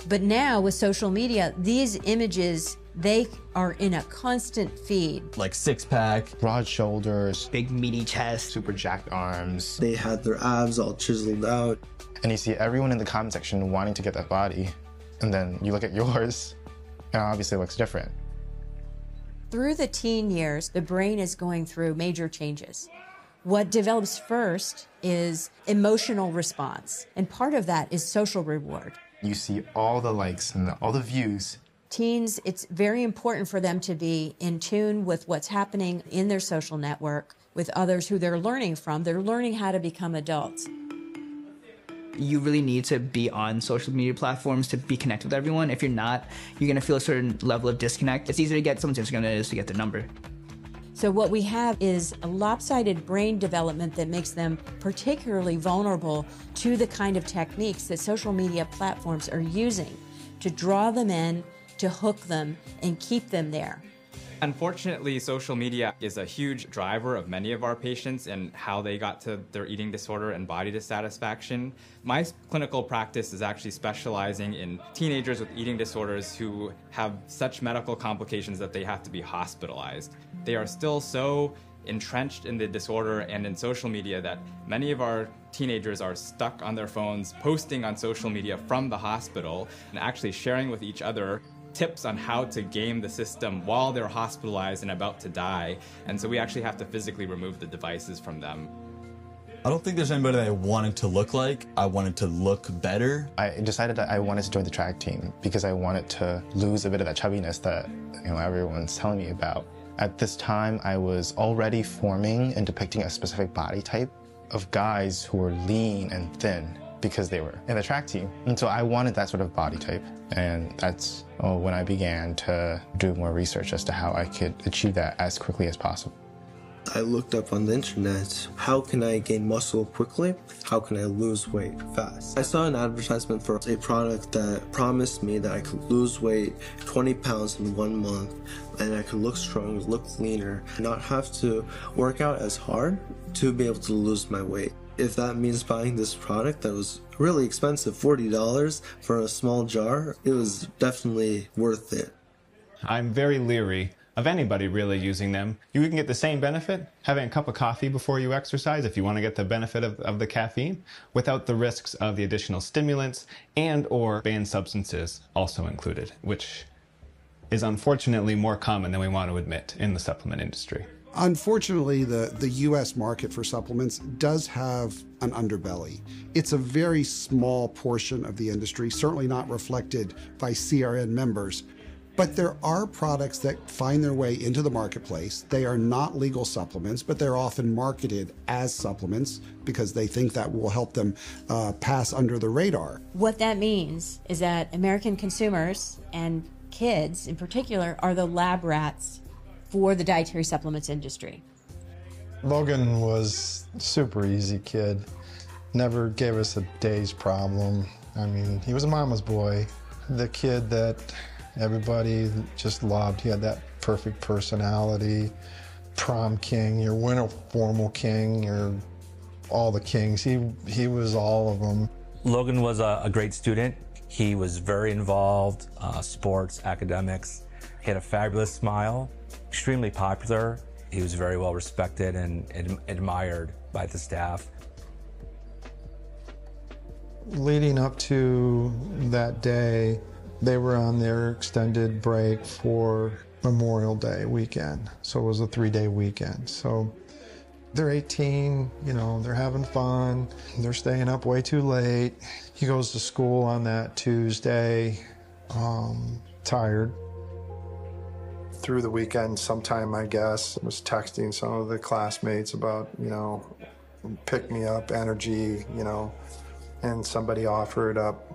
But now with social media, these images, they are in a constant feed. Like six-pack, broad shoulders, big meaty chest, super jacked arms. They had their abs all chiseled out. And you see everyone in the comment section wanting to get that body. And then you look at yours, and obviously it looks different. Through the teen years, the brain is going through major changes. What develops first is emotional response, and part of that is social reward. You see all the likes and all the views. Teens, it's very important for them to be in tune with what's happening in their social network, with others who they're learning from. They're learning how to become adults. You really need to be on social media platforms to be connected with everyone. If you're not, you're going to feel a certain level of disconnect. It's easier to get someone's Instagram than it is to get their number. So what we have is a lopsided brain development that makes them particularly vulnerable to the kind of techniques that social media platforms are using to draw them in, to hook them, and keep them there. Unfortunately, social media is a huge driver of many of our patients and how they got to their eating disorder and body dissatisfaction. My clinical practice is actually specializing in teenagers with eating disorders who have such medical complications that they have to be hospitalized. They are still so entrenched in the disorder and in social media that many of our teenagers are stuck on their phones, posting on social media from the hospital and actually sharing with each other tips on how to game the system while they're hospitalized and about to die. And so we actually have to physically remove the devices from them. I don't think there's anybody that I wanted to look like. I wanted to look better. I decided that I wanted to join the track team because I wanted to lose a bit of that chubbiness that everyone's telling me about. At this time, I was already forming and depicting a specific body type of guys who were lean and thin because they were in the track team. And so I wanted that sort of body type. And that's when I began to do more research as to how I could achieve that as quickly as possible. I looked up on the internet, how can I gain muscle quickly? How can I lose weight fast? I saw an advertisement for a product that promised me that I could lose weight 20 pounds in 1 month, and I could look stronger, look leaner, not have to work out as hard to be able to lose my weight. If that means buying this product that was really expensive, $40 for a small jar, it was definitely worth it. I'm very leery of anybody really using them. You can get the same benefit having a cup of coffee before you exercise if you want to get the benefit of the caffeine without the risks of the additional stimulants and or banned substances also included, which is unfortunately more common than we want to admit in the supplement industry. Unfortunately, the U.S. market for supplements does have an underbelly. It's a very small portion of the industry, certainly not reflected by CRN members. But there are products that find their way into the marketplace. They are not legal supplements, but they're often marketed as supplements because they think that will help them pass under the radar. What that means is that American consumers and kids in particular are the lab rats for the dietary supplements industry. Logan was a super easy kid. Never gave us a day's problem. I mean, he was a mama's boy. The kid that everybody just loved. He had that perfect personality. Prom king, your winter formal king, your all the kings. He was all of them. Logan was a great student. He was very involved, sports, academics. He had a fabulous smile, extremely popular. He was very well respected and admired by the staff. Leading up to that day, they were on their extended break for Memorial Day weekend. So it was a 3-day weekend. So they're 18, you know, they're having fun. They're staying up way too late. He goes to school on that Tuesday, tired. Through the weekend, sometime, I guess, was texting some of the classmates about, you know, pick me up, energy, you know, and somebody offered up,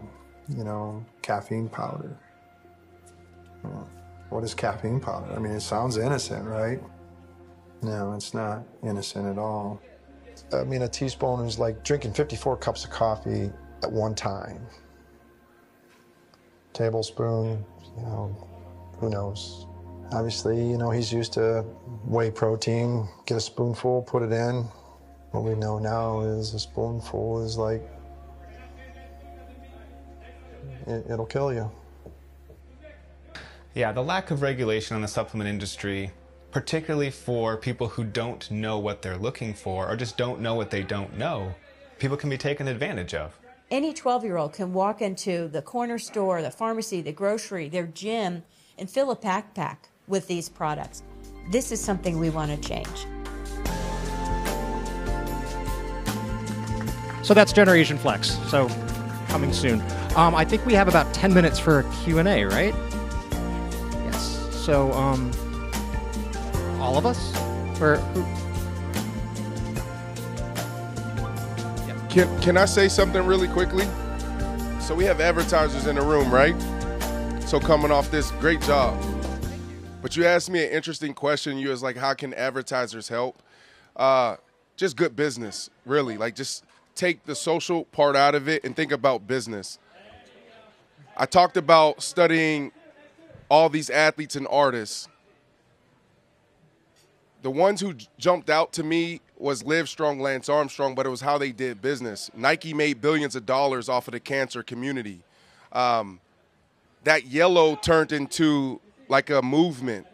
you know, caffeine powder. What is caffeine powder? I mean, it sounds innocent, right? No, it's not innocent at all. I mean, a teaspoon is like drinking 54 cups of coffee at one time. Tablespoon, you know, who knows? Obviously, you know, he's used to whey protein, get a spoonful, put it in. What we know now is a spoonful is like, it'll kill you. Yeah, the lack of regulation on the supplement industry, particularly for people who don't know what they're looking for or just don't know what they don't know, people can be taken advantage of. Any 12-year-old can walk into the corner store, the pharmacy, the grocery, their gym, and fill a backpack with these products. This is something we want to change. So that's Generation Flex. So coming soon. I think we have about 10 minutes for a Q&A, right? Yes. So all of us? Or who? Can I say something really quickly? So we have advertisers in the room, right? So coming off this, great job. But you asked me an interesting question. You was like, how can advertisers help? Just good business, really. Like, just take the social part out of it and think about business. I talked about studying all these athletes and artists. The ones who jumped out to me was Livestrong, Lance Armstrong, but it was how they did business. Nike made billions of dollars off of the cancer community. That yellow turned into like a movement.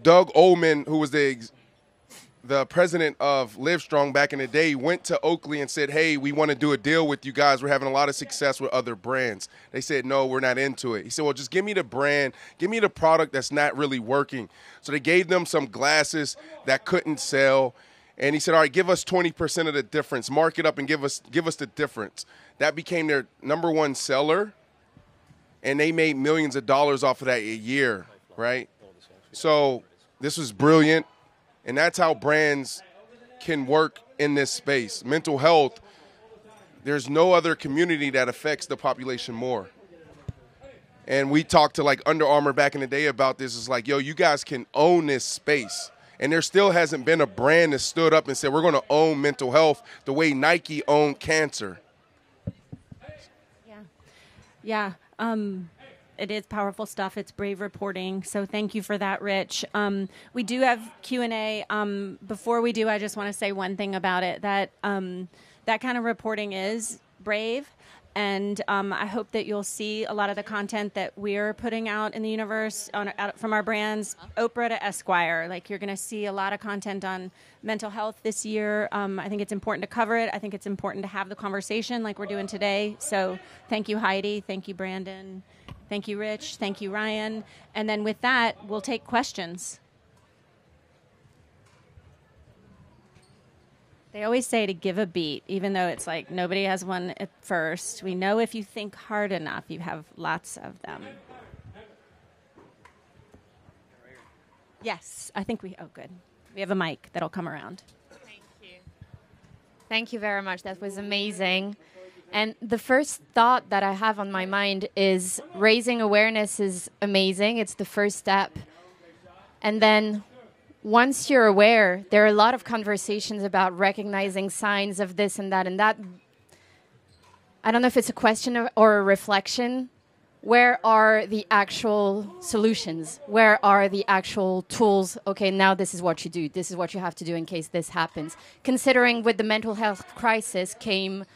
Doug Ullman, who was the president of Livestrong back in the day, went to Oakley and said, hey, we want to do a deal with you guys. We're having a lot of success with other brands. They said, no, we're not into it. He said, well, just give me the brand. Give me the product that's not really working. So they gave them some glasses that couldn't sell. And he said, all right, give us 20% of the difference. Mark it up and give us the difference. That became their number one seller. And they made millions of dollars off of that a year, right? So this was brilliant. And that's how brands can work in this space. Mental health, there's no other community that affects the population more. And we talked to like Under Armour back in the day about this. It's like, yo, you guys can own this space. And there still hasn't been a brand that stood up and said, we're going to own mental health the way Nike owned cancer. Yeah. It is powerful stuff. It's brave reporting. So thank you for that, Rich. We do have Q&A. Before we do, I just want to say one thing about it, that that kind of reporting is brave. And I hope that you'll see a lot of the content that we're putting out in the universe from our brands, Oprah to Esquire. Like, you're going to see a lot of content on mental health this year. I think it's important to cover it. I think it's important to have the conversation like we're doing today. So thank you, Heidi. Thank you, Brandon. Thank you, Rich. Thank you, Ryan. And then with that, we'll take questions. They always say to give a beat, even though it's like nobody has one at first. We know if you think hard enough, you have lots of them. Yes, I think oh, good. We have a mic that'll come around. Thank you. Thank you very much. That was amazing. And the first thought that I have on my mind is raising awareness is amazing. It's the first step. And then once you're aware, there are a lot of conversations about recognizing signs of this and that. And that, I don't know if it's a question or a reflection. Where are the actual solutions? Where are the actual tools? Okay, now this is what you do. This is what you have to do in case this happens. Considering with the mental health crisis came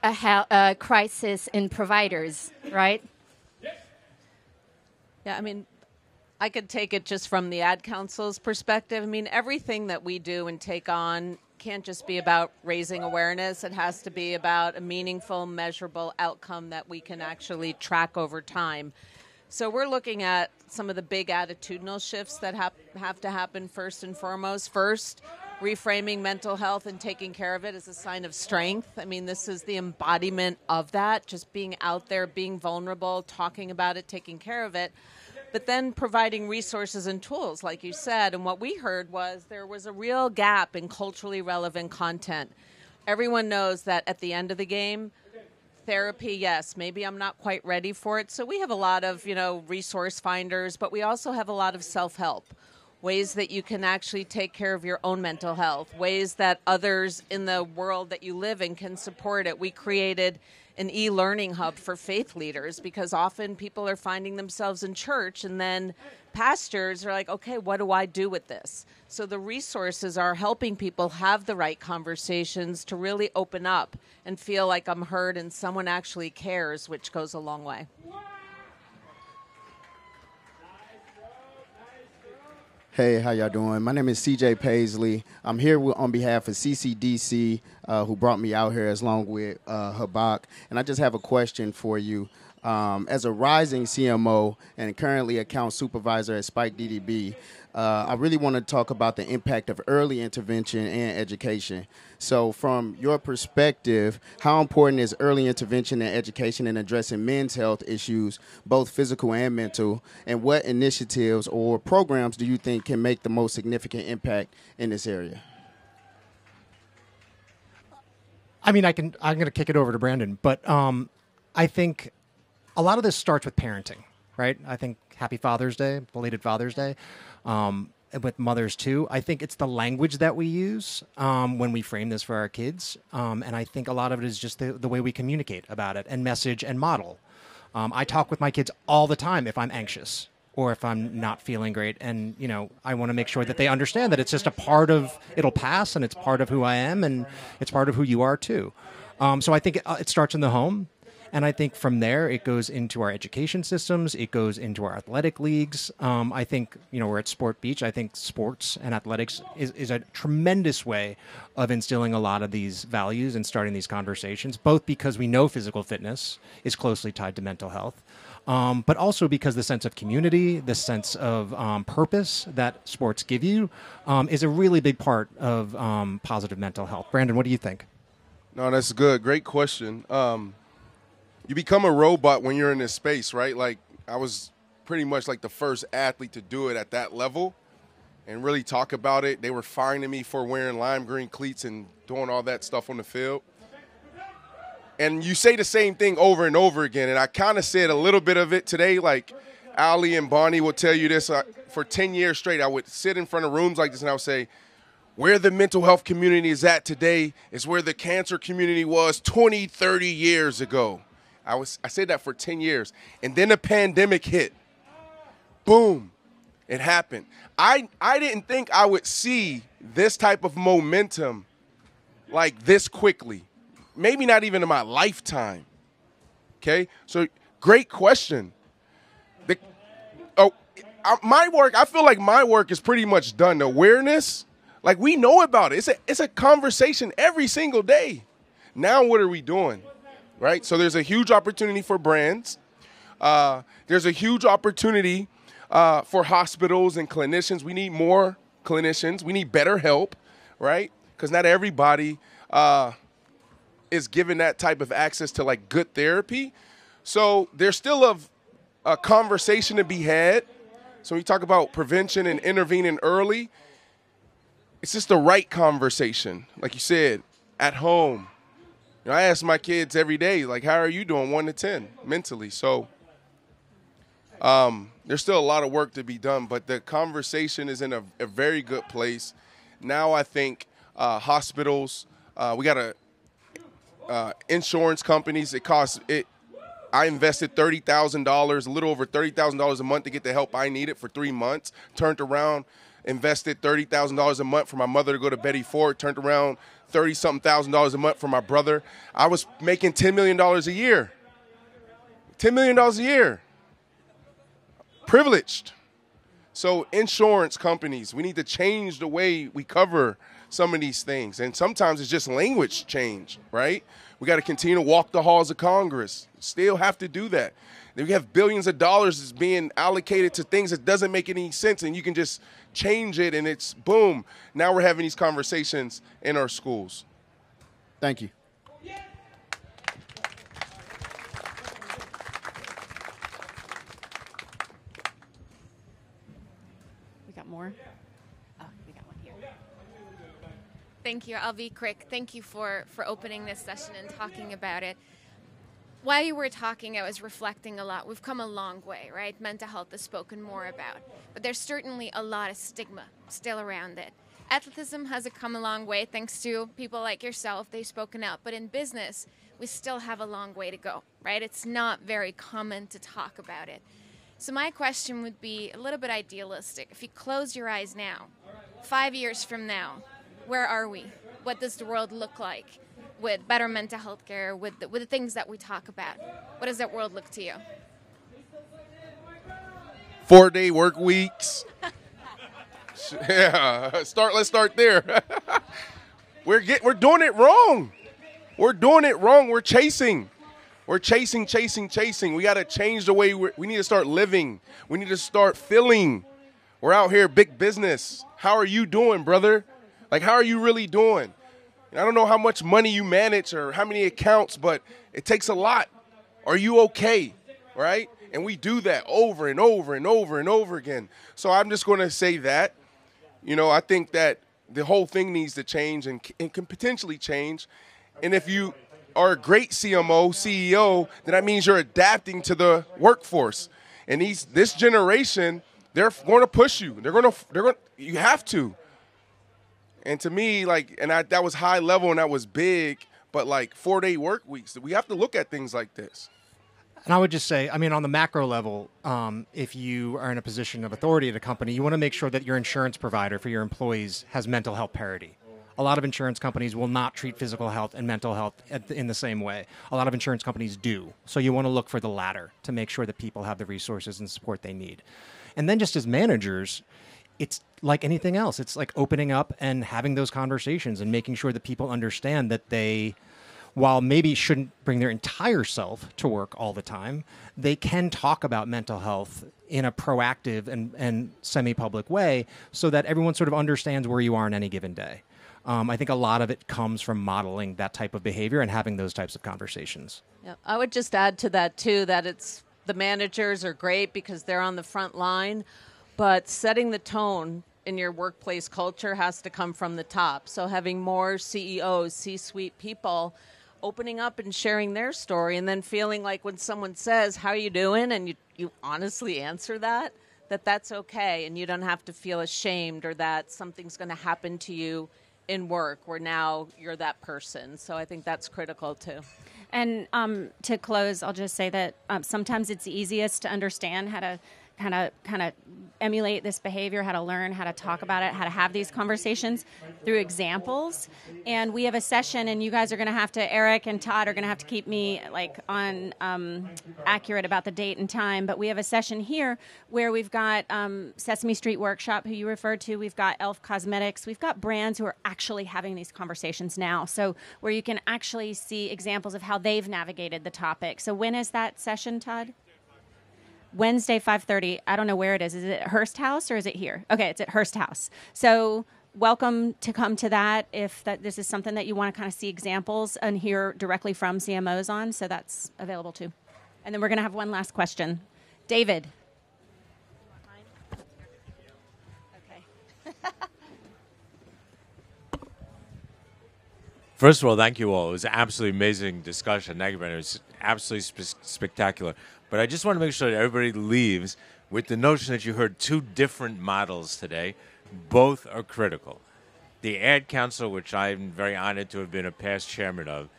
a crisis in providers, right? Yeah, I mean, I could take it just from the ad council's perspective. I mean, everything that we do and take on can't just be about raising awareness. It has to be about a meaningful, measurable outcome that we can actually track over time. So we're looking at some of the big attitudinal shifts that have to happen first and foremost. First, reframing mental health and taking care of it as a sign of strength. I mean, this is the embodiment of that, just being out there, being vulnerable, talking about it, taking care of it. But then providing resources and tools, like you said. And what we heard was there was a real gap in culturally relevant content. Everyone knows that at the end of the game, therapy, yes, maybe I'm not quite ready for it. So we have a lot of, resource finders, but we also have a lot of self-help, ways that you can actually take care of your own mental health, ways that others in the world that you live in can support it. We created an e-learning hub for faith leaders because often people are finding themselves in church and then pastors are like, okay, what do I do with this? So the resources are helping people have the right conversations to really open up and feel like I'm heard and someone actually cares, which goes a long way. Hey, how y'all doing? My name is CJ Paisley. I'm here on behalf of CCDC, who brought me out here along with Habak. And I just have a question for you. As a rising CMO and currently account supervisor at Spike DDB, I really want to talk about the impact of early intervention and education. So from your perspective, how important is early intervention and education in addressing men's health issues, both physical and mental, and what initiatives or programs do you think can make the most significant impact in this area? I mean, I'm going to kick it over to Brandon, but I think a lot of this starts with parenting, right? I think happy Father's Day, belated Father's Day, and with mothers too. I think it's the language that we use when we frame this for our kids. And I think a lot of it is just the way we communicate about it and message and model. I talk with my kids all the time if I'm anxious or if I'm not feeling great. And, I want to make sure that they understand that it's just a part of, it'll pass and it's part of who I am and it's part of who you are too. So I think it starts in the home. And I think from there, it goes into our education systems. It goes into our athletic leagues. I think, we're at Sport Beach. I think sports and athletics is a tremendous way of instilling a lot of these values and starting these conversations, both because we know physical fitness is closely tied to mental health, but also because the sense of community, the sense of purpose that sports give you is a really big part of positive mental health. Brandon, what do you think? No, that's good. Great question. You become a robot when you're in this space, right? Like, I was pretty much like the first athlete to do it at that level and really talk about it. They were fining me for wearing lime green cleats and doing all that stuff on the field. And you say the same thing over and over again. And I kind of said a little bit of it today. Like, Ali and Bonnie will tell you this. For 10 years straight, I would sit in front of rooms like this and I would say, where the mental health community is at today is where the cancer community was 20, 30 years ago. I said that for 10 years. And then the pandemic hit. Boom. It happened. I didn't think I would see this type of momentum like this quickly. Maybe not even in my lifetime. Okay? So, great question. My work, I feel like my work is pretty much done. The awareness, like we know about it. It's a conversation every single day. Now what are we doing? Right? So there's a huge opportunity for brands. There's a huge opportunity for hospitals and clinicians. We need more clinicians. We need better help, right? Because not everybody is given that type of access to like good therapy. So there's still a conversation to be had. So when you talk about prevention and intervening early, it's just the right conversation. Like you said, at home. I ask my kids every day, like, how are you doing 1 to 10 mentally? So There's still a lot of work to be done, but the conversation is in a very good place. Now I think hospitals, we got insurance companies. I invested $30,000, a little over $30,000 a month to get the help I needed for 3 months. Turned around, invested $30,000 a month for my mother to go to Betty Ford. Turned around, $30-something thousand a month for my brother. I was making $10 million a year. $10 million a year. Privileged. So insurance companies, we need to change the way we cover some of these things. And sometimes it's just language change, right? We got to continue to walk the halls of Congress. Still have to do that. We have billions of dollars that's being allocated to things that doesn't make any sense, and you can just change it, and it's boom. Now we're having these conversations in our schools. Thank you. We got more? Oh, we got one here. Thank you. I'll be quick. Thank you for opening this session and talking about it. While you were talking, I was reflecting a lot. We've come a long way, right? Mental health is spoken more about. But there's certainly a lot of stigma still around it. Athleticism has come a long way thanks to people like yourself. They've spoken out. But in business, we still have a long way to go, right? It's not very common to talk about it. So my question would be a little bit idealistic. If you close your eyes now, 5 years from now, where are we? What does the world look like with better mental health care, with the things that we talk about? What does that world look to you? 4-day work weeks. Yeah, let's start there. We're doing it wrong. We're doing it wrong. We're chasing. We got to change the way we need to start living. We need to start feeling. We're out here, big business. How are you doing, brother? Like, how are you really doing? And I don't know how much money you manage or how many accounts, but it takes a lot. Are you okay? Right? And we do that over and over and over and over again. So I'm just going to say that. I think that the whole thing needs to change and can potentially change. And if you are a great CMO, CEO, then that means you're adapting to the workforce. And this generation, they're going to push you. You have to. And to me, that was high level and that was big, but 4-day work weeks, we have to look at things like this. And I would just say, on the macro level, if you are in a position of authority at a company, you want to make sure that your insurance provider for your employees has mental health parity. A lot of insurance companies will not treat physical health and mental health in the same way. A lot of insurance companies do. So you want to look for the latter to make sure that people have the resources and support they need. And then just as managers, it's like anything else. It's like opening up and having those conversations and making sure that people understand that they, while maybe shouldn't bring their entire self to work all the time, they can talk about mental health in a proactive and semi-public way so that everyone sort of understands where you are on any given day. I think a lot of it comes from modeling that type of behavior and having those types of conversations. Yeah, I would just add to that, too, that the managers are great because they're on the front line, but setting the tone in your workplace culture has to come from the top. So having more CEOs, C-suite people opening up and sharing their story, and then feeling like when someone says, how are you doing? And you honestly answer that's okay. And you don't have to feel ashamed or that something's going to happen to you in work where now you're that person. So I think that's critical too. And to close, I'll just say that sometimes it's easiest to understand how to kind of emulate this behavior, how to learn, how to talk about it, how to have these conversations through examples. And we have a session, and you guys are going to have to, Eric and Todd are going to have to keep me on accurate about the date and time. But we have a session here where we've got Sesame Street Workshop, who you referred to. We've got Elf Cosmetics. We've got brands who are actually having these conversations now. So where you can actually see examples of how they've navigated the topic. So when is that session, Todd? Wednesday, 5:30. I don't know where it is. Is it at Hearst House or is it here? Okay, it's at Hearst House. So welcome to come to that if this is something that you want to kind of see examples and hear directly from CMOs on. So that's available too. And then we're going to have one last question. David. Okay. First of all, thank you all. It was an absolutely amazing discussion. Thank you very much. absolutely spectacular. But I just want to make sure that everybody leaves with the notion that you heard two different models today. Both are critical. The Ad Council, which I'm very honored to have been a past chairman of,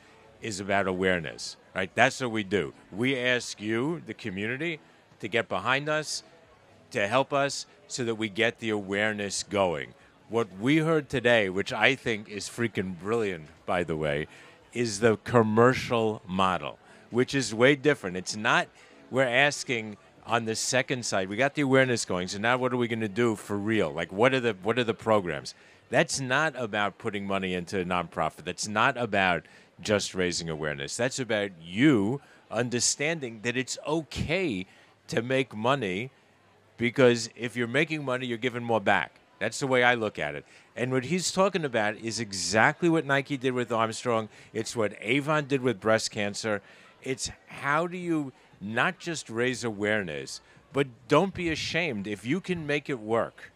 is about awareness. Right? That's what we do. We ask you, the community, to get behind us, to help us so that we get the awareness going. What we heard today, which I think is freaking brilliant, by the way, is the commercial model, which is way different. It's not, we're asking on the second side, we got the awareness going, so now what are we going to do for real? Like, what are the programs? That's not about putting money into a nonprofit. That's not about just raising awareness. That's about you understanding that it's okay to make money, because if you're making money, you're giving more back. That's the way I look at it. And what he's talking about is exactly what Nike did with Armstrong. It's what Avon did with breast cancer. It's how do you not just raise awareness, but don't be ashamed. If you can make it work,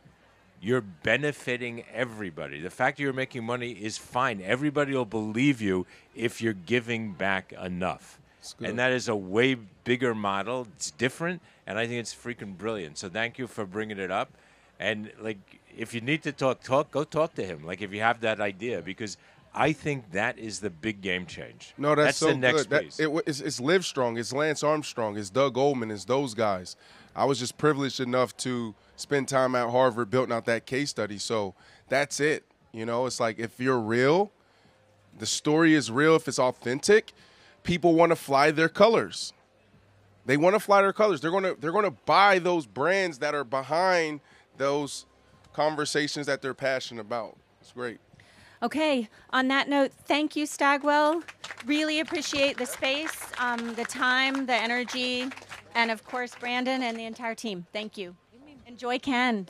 you're benefiting everybody. The fact that you're making money is fine. Everybody will believe you if you're giving back enough. And that is a way bigger model. It's different, and I think it's freaking brilliant. So thank you for bringing it up. And, like, if you need to talk, go talk to him. Like, if you have that idea, because I think that is the big game change. No, that's so the next good. piece. It's Livestrong, it's Lance Armstrong, it's Doug Goldman, it's those guys. I was just privileged enough to spend time at Harvard building out that case study. So that's it. You know, it's like if you're real, the story is real, if it's authentic, people want to fly their colors. They want to fly their colors. They're going to buy those brands that are behind those conversations that they're passionate about. It's great. Okay, on that note, thank you, Stagwell. Really appreciate the space, the time, the energy, and of course, Brandon and the entire team. Thank you. Enjoy Ken.